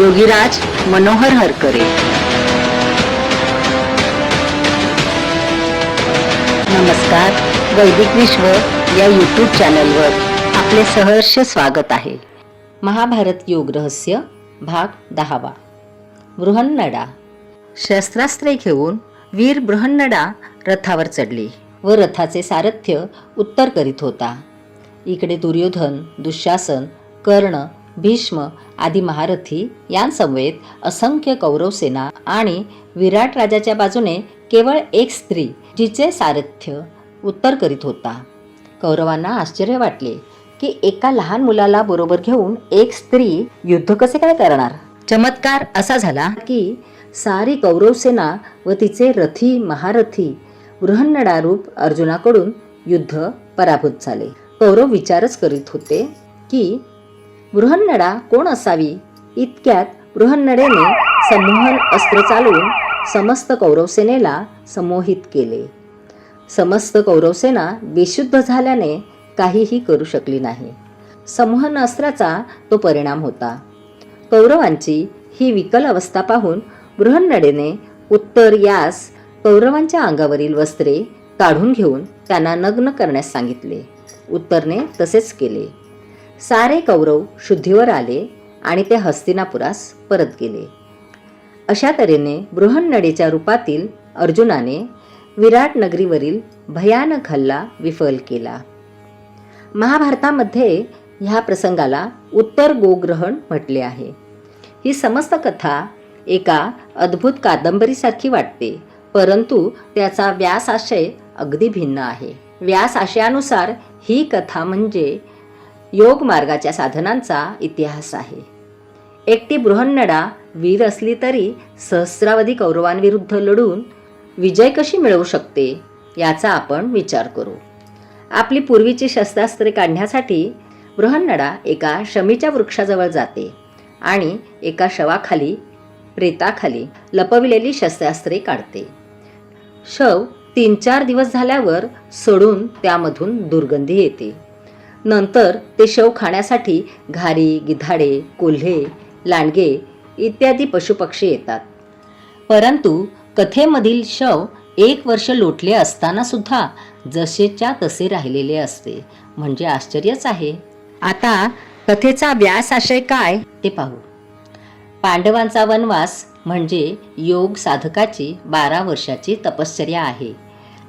योगीराज मनोहर हरकरे. नमस्कार. वैदिक विश्व या यूट्यूब चॅनलवर आपले सहर्ष स्वागत आहे. महाभारत योग रहस्य भाग 10. बृहन्नडा. शस्त्रास्त्रे घेऊन वीर बृहन्नडा रथावर चढली व रथाचे सारथ्य उत्तर करीत होता. इकडे दुर्योधन, दुःशासन, कर्ण, भीष्म आदी महारथी यांसमवेत असंख्य कौरव सेना आणि विराट राजाच्या बाजूने केवळ एक स्त्री जिचे सारथ्य उत्तर करीत होता. कौरवांना आश्चर्य वाटले की एका लहान मुलाला बरोबर घेऊन एक स्त्री युद्ध कसे काय करणार. चमत्कार असा झाला की सारी कौरव सेना व तिचे रथी महारथी बृहन्नडा रूप अर्जुनाकडून युद्ध पराभूत झाले. कौरव विचारच करीत होते की बृहन्नडा कोण असावी. इतक्यात बृहन्नडेने संमोहन अस्त्र चालवून समस्त कौरवसेनेला संमोहित केले. समस्त कौरवसेना बेशुद्ध झाल्याने काहीही करू शकली नाही. संमोहन अस्त्राचा तो परिणाम होता. कौरवांची ही विकल अवस्था पाहून बृहन्नडेने उत्तर यास कौरवांच्या अंगावरील वस्त्रे काढून घेऊन त्यांना नग्न करण्यास सांगितले. उत्तरने तसेच केले. सारे कौरव शुद्धीवर आले आणि ते हस्तिनापुरास परत गेले. अशा तऱ्हेने बृहन्नडेच्या रूपातील अर्जुनाने विराट नगरीवरील भयानक हल्ला विफल केला. महाभारतामध्ये ह्या प्रसंगाला उत्तर गोग्रहण म्हटले आहे. ही समस्त कथा एका अद्भुत कादंबरीसारखी वाटते, परंतु त्याचा व्यासाशय अगदी भिन्न आहे. व्यासाशयानुसार ही कथा म्हणजे योग मार्गाच्या साधनांचा इतिहास आहे. एकटी बृहन्नडा वीर असली तरी सहस्रावधी कौरवांविरुद्ध लढून विजय कशी मिळवू शकते याचा आपण विचार करू. आपली पूर्वीची शस्त्रास्त्रे काढण्यासाठी बृहन्नडा एका शमीच्या वृक्षाजवळ जाते आणि एका शवाखाली प्रेताखाली लपविलेली शस्त्रास्त्रे काढते. शव 3-4 दिवस झाल्यावर सडून त्यामधून दुर्गंधी येते. नंतर ते शव खाण्यासाठी घारी, गिधाडे, कोल्हे, लांडगे इत्यादी पशुपक्षी येतात. परंतु कथेमधील शव 1 वर्ष लोटले असताना सुद्धा जसेच्या तसे राहिलेले असते, म्हणजे आश्चर्यच आहे. आता कथेचा व्यासाशय काय ते पाहू. पांडवांचा वनवास म्हणजे योग साधकाची 12 वर्षाची तपश्चर्या आहे,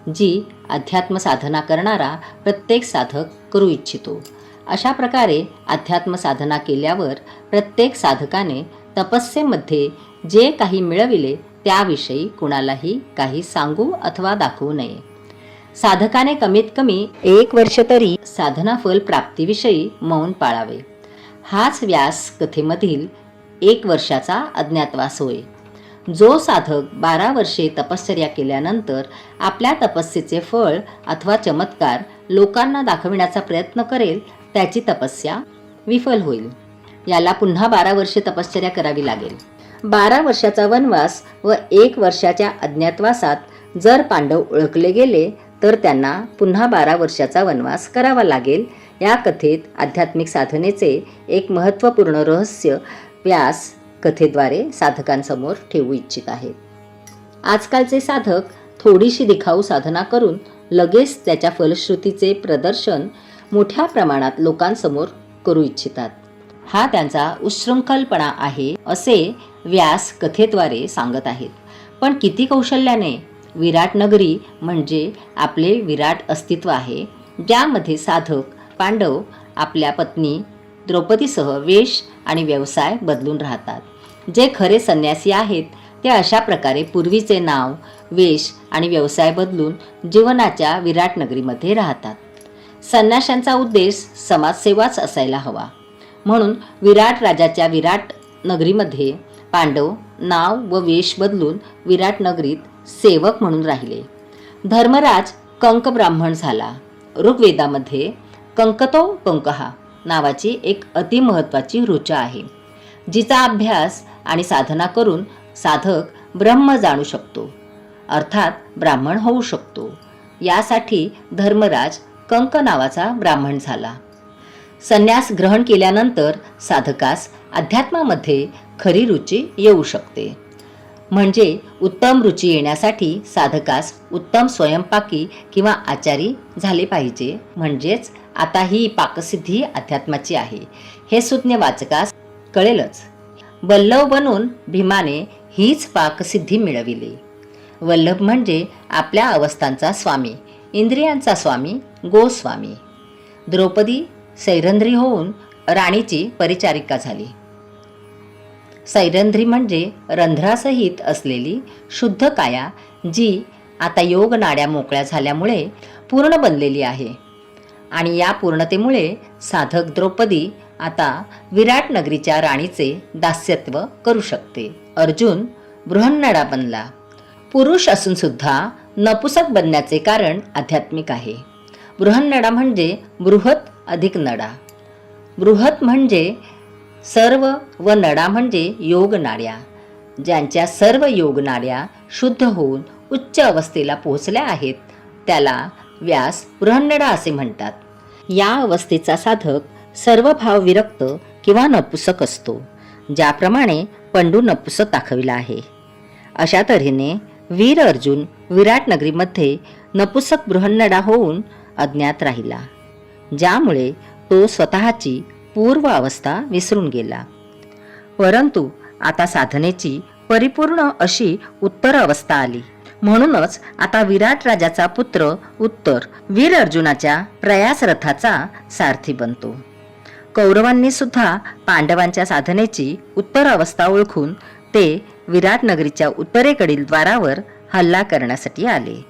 जी अध्यात्म साधना करणारा प्रत्येक साधक करू इच्छितो. अशा प्रकारे अध्यात्म साधना केल्यावर प्रत्येक साधकाने तपस्येमध्ये जे काही मिळविले त्याविषयी कुणालाही काही सांगू अथवा दाखवू नये. साधकाने कमीत कमी 1 वर्ष तरी साधना फल प्राप्तीविषयी मौन पाळावे. हाच व्यास कथेमधील 1 वर्षाचा अज्ञातवास होय. जो साधक 12 वर्षे तपश्चर्या केल्यानंतर आपल्या तपस्येचे फळ अथवा चमत्कार लोकांना दाखविण्याचा प्रयत्न करेल त्याची तपस्या विफल होईल. याला पुन्हा 12 वर्षे तपश्चर्या करावी लागेल. 12 वर्षाचा वनवास व 1 वर्षाच्या अज्ञातवासात जर पांडव ओळखले गेले तर त्यांना पुन्हा 12 वर्षाचा वनवास करावा लागेल. या कथेत आध्यात्मिक साधनेचे एक महत्त्वपूर्ण रहस्य व्यास कथेद्वारे साधकांसमोर ठेवू इच्छित आहेत. आजकालचे साधक थोडीशी दिखाऊ साधना करून लगेच त्याच्या फलश्रुतीचे प्रदर्शन मोठ्या प्रमाणात लोकांसमोर करू इच्छितात. हा त्यांचा उच्छृंखलपणा आहे असे व्यास कथेद्वारे सांगत आहेत. पण किती कौशल्याने विराट नगरी म्हणजे आपले विराट अस्तित्व आहे, ज्यामध्ये साधक पांडव आपल्या पत्नी द्रौपदीसह वेश आणि व्यवसाय बदलून राहतात. जे खरे संन्यासी आहेत ते अशा प्रकारे पूर्वीचे नाव, वेश आणि व्यवसाय बदलून जीवनाच्या विराट नगरीमध्ये राहतात. संन्याशांचा उद्देश समाजसेवाच असायला हवा. म्हणून विराट राजाच्या विराट नगरीमध्ये पांडव नाव व वेश बदलून विराट नगरीत सेवक म्हणून राहिले. धर्मराज कंक ब्राह्मण झाला. ऋग्वेदामध्ये कंकतो कंकहा नावाची एक अतिमहत्त्वाची ऋचा आहे, जिचा अभ्यास आणि साधना करून साधक ब्रह्म जाणू शकतो, अर्थात ब्राह्मण होऊ शकतो. यासाठी धर्मराज कंक नावाचा ब्राह्मण झाला. संन्यास ग्रहण केल्यानंतर साधकास अध्यात्मामध्ये खरी रुची येऊ शकते. म्हणजे उत्तम रुची येण्यासाठी साधकास उत्तम स्वयंपाकी किंवा आचारी झाले पाहिजे. म्हणजेच आता ही पाकसिद्धी अध्यात्माची आहे हे सुज्ञ वाचकास कळेलच. वल्लभ बनून भीमाने हीच पाकसिद्धी मिळविली. वल्लभ म्हणजे आपल्या अवस्थांचा स्वामी, इंद्रियांचा स्वामी, गोस्वामी. द्रौपदी सैरंध्री होऊन राणीची परिचारिका झाली. सैरंध्री म्हणजे रंध्रासहित असलेली शुद्ध काया, जी आता योग नाड्या मोकळ्या झाल्यामुळे पूर्ण बनलेली आहे. आणि या पूर्णतेमुळे साधक द्रौपदी आता विराट नगरीच्या राणीचे दास्यत्व करू शकते. अर्जुन बृहन्नडा बनला. पुरुष असून सुद्धा नपुसक बनण्याचे कारण आध्यात्मिक आहे. बृहन्नडा म्हणजे बृहत अधिक नडा. बृहत म्हणजे सर्व व नडा म्हणजे योग नाड्या. ज्यांच्या सर्व योग नाड्या शुद्ध होऊन उच्च अवस्थेला पोहोचल्या आहेत त्याला व्यास बृहन्नडा असे म्हणतात. या अवस्थेचा साधक सर्व भाव विरक्त किंवा नपुसक असतो. ज्याप्रमाणे पंडू नपुसक दाखविला आहे अशा तऱ्हेने वीर अर्जुन विराट नगरीमध्ये नपुसक बृहन्नडा होऊन अज्ञात राहिला, ज्यामुळे तो स्वतःची पूर्व अवस्था विसरून गेला. परंतु आता साधनेची परिपूर्ण अशी उत्तर अवस्था आली. म्हणूनच आता विराट राजाचा पुत्र उत्तर वीर अर्जुनाच्या प्रयास रथाचा सारथी बनतो. कौरवांनी सुद्धा पांडवांच्या साधनेची उत्तर अवस्था ओळखून ते विराट नगरीच्या उत्तरेकडील द्वारावर हल्ला करण्यासाठी आले.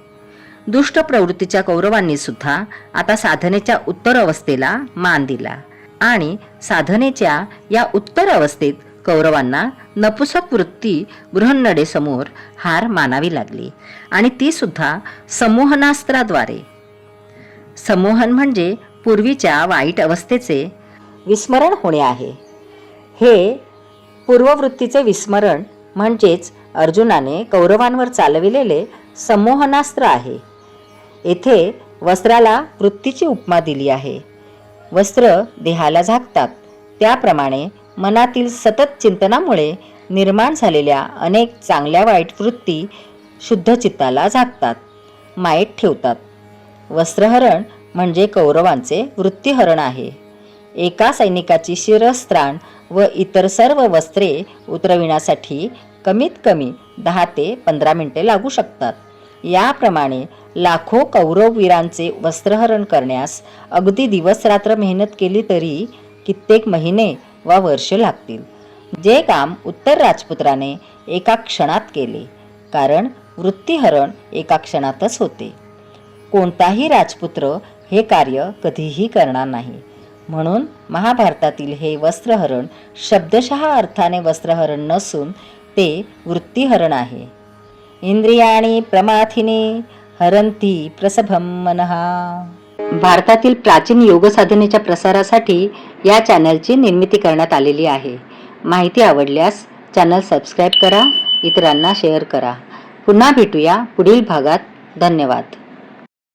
दुष्ट प्रवृत्तीच्या कौरवांनी सुद्धा आता साधनेच्या उत्तर अवस्थेला मान दिला आणि साधनेच्या या उत्तर अवस्थेत कौरवांना नपुसक वृत्ती बृहन्नडेसमोर हार मानावी लागली आणि ती सुद्धा संमोहनास्त्राद्वारे. संमोहन म्हणजे पूर्वीच्या वाईट अवस्थेचे विस्मरण होणे आहे. हे पूर्ववृत्तीचे विस्मरण म्हणजेच अर्जुनाने कौरवांवर चालविलेले संमोहनास्त्र आहे. येथे वस्त्राला वृत्तीची उपमा दिली आहे. वस्त्र देहाला झाकतात, त्याप्रमाणे मनातील सतत चिंतनामुळे निर्माण झालेल्या अनेक चांगल्या वाईट वृत्ती शुद्ध चित्ताला झाकतात, मायेत ठेवतात. वस्त्रहरण म्हणजे कौरवांचे वृत्तीहरण आहे. एका सैनिकाची शिरस्त्राण व इतर सर्व वस्त्रे उतरविण्यासाठी कमीत कमी 10 ते 15 मिनिटे लागू शकतात. याप्रमाणे लाखो कौरववीरांचे वस्त्रहरण करण्यास अगदी दिवस रात्र मेहनत केली तरी कित्येक महिने वा वर्ष लागतील. जे काम उत्तर राजपुत्राने एका क्षणात केले, कारण वृत्तीहरण एका क्षणातच होते. कोणताही राजपुत्र हे कार्य कधीही करणार नाही. म्हणून महाभारतातील हे वस्त्रहरण शब्दशः अर्थाने वस्त्रहरण नसून ते वृत्तीहरण आहे. इंद्रियाणी प्रमाथिनी हरंती प्रसभम मनः. भारतातील प्राचीन योग साधनेच्या प्रसारासाठी या चॅनलची निर्मिती करण्यात आलेली आहे. माहिती आवडल्यास चॅनल सबस्क्राईब करा, इतरांना शेअर करा. पुन्हा भेटूया पुढील भागात. धन्यवाद.